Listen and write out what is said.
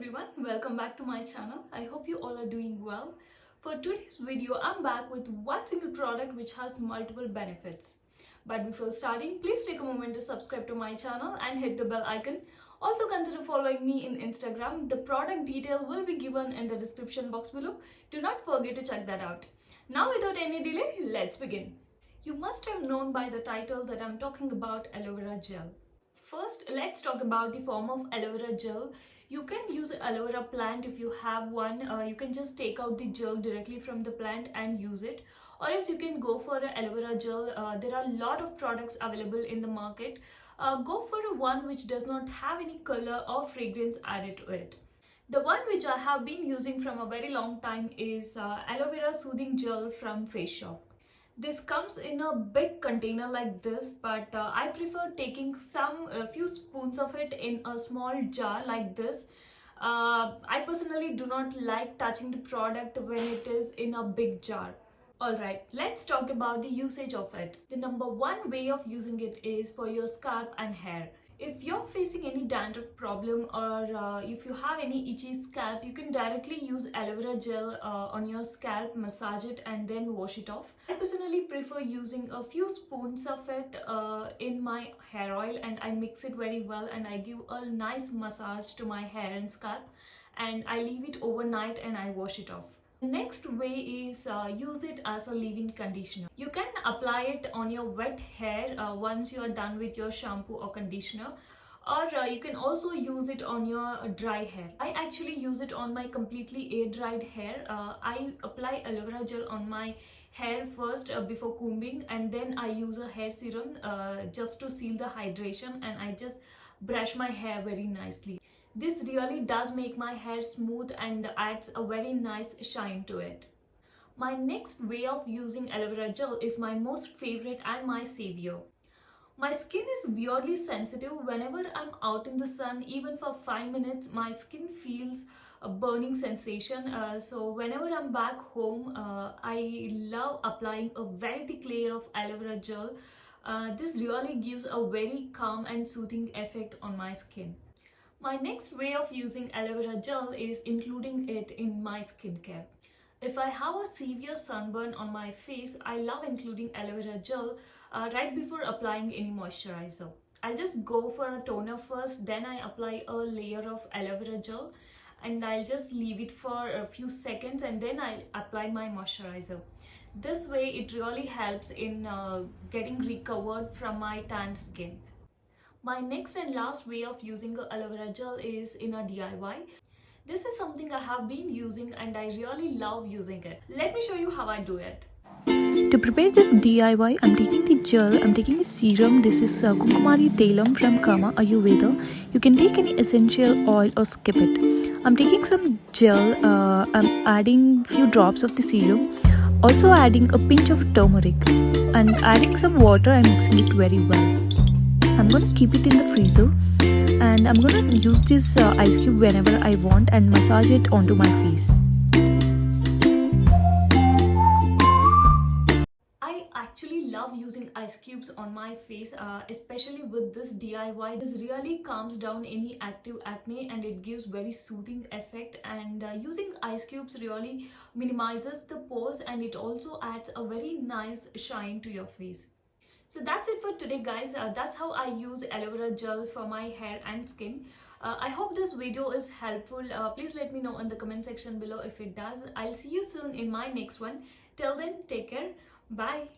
everyone, welcome back to my channel. I hope you all are doing well. For today's video, I'm back with one single product which has multiple benefits. But before starting, please take a moment to subscribe to my channel and hit the bell icon. Also consider following me in Instagram. The product detail will be given in the description box below. Do not forget to check that out. Now without any delay, let's begin. You must have known by the title that I'm talking about aloe vera gel. First, let's talk about the form of aloe vera gel. You can use aloe vera plant if you have one. You can just take out the gel directly from the plant and use it. Or else you can go for an aloe vera gel. There are a lot of products available in the market. Go for a one which does not have any color or fragrance added to it. The one which I have been using from a very long time is aloe vera soothing gel from Face Shop. This comes in a big container like this, but I prefer taking a few spoons of it in a small jar like this. I personally do not like touching the product when it is in a big jar. Alright, let's talk about the usage of it. The number one way of using it is for your scalp and hair. If you're facing any dandruff problem or if you have any itchy scalp, you can directly use aloe vera gel on your scalp, massage it and then wash it off. I personally prefer using a few spoons of it in my hair oil, and I mix it very well and I give a nice massage to my hair and scalp, and I leave it overnight and I wash it off. The next way is use it as a leave-in conditioner. You can apply it on your wet hair once you are done with your shampoo or conditioner, or you can also use it on your dry hair. I actually use it on my completely air-dried hair. I apply aloe vera gel on my hair first before combing, and then I use a hair serum just to seal the hydration, and I just brush my hair very nicely. This really does make my hair smooth and adds a very nice shine to it. My next way of using aloe vera gel is my most favorite and my savior. My skin is weirdly sensitive. Whenever I'm out in the sun, even for 5 minutes, my skin feels a burning sensation. So whenever I'm back home, I love applying a very thick layer of aloe vera gel. This really gives a very calm and soothing effect on my skin. My next way of using aloe vera gel is including it in my skincare. If I have a severe sunburn on my face, I love including aloe vera gel right before applying any moisturizer. I'll just go for a toner first, then I apply a layer of aloe vera gel, and I'll just leave it for a few seconds, and then I'll apply my moisturizer. This way it really helps in getting recovered from my tanned skin. My next and last way of using aloe vera gel is in a DIY. This is something I have been using and I really love using it. Let me show you how I do it. To prepare this DIY, I'm taking the gel, I'm taking a serum. This is Kumkumadi Tailam from Kama Ayurveda. You can take any essential oil or skip it. I'm taking some gel, I'm adding few drops of the serum, also adding a pinch of turmeric, and adding some water and mixing it very well. I'm going to keep it in the freezer, and I'm going to use this ice cube whenever I want and massage it onto my face. I actually love using ice cubes on my face, especially with this DIY. This really calms down any active acne and it gives very soothing effect, and using ice cubes really minimizes the pores and it also adds a very nice shine to your face. So that's it for today, guys. That's how I use aloe vera gel for my hair and skin. I hope this video is helpful. Please let me know in the comment section below if it does. I'll see you soon in my next one. Till then, take care. Bye.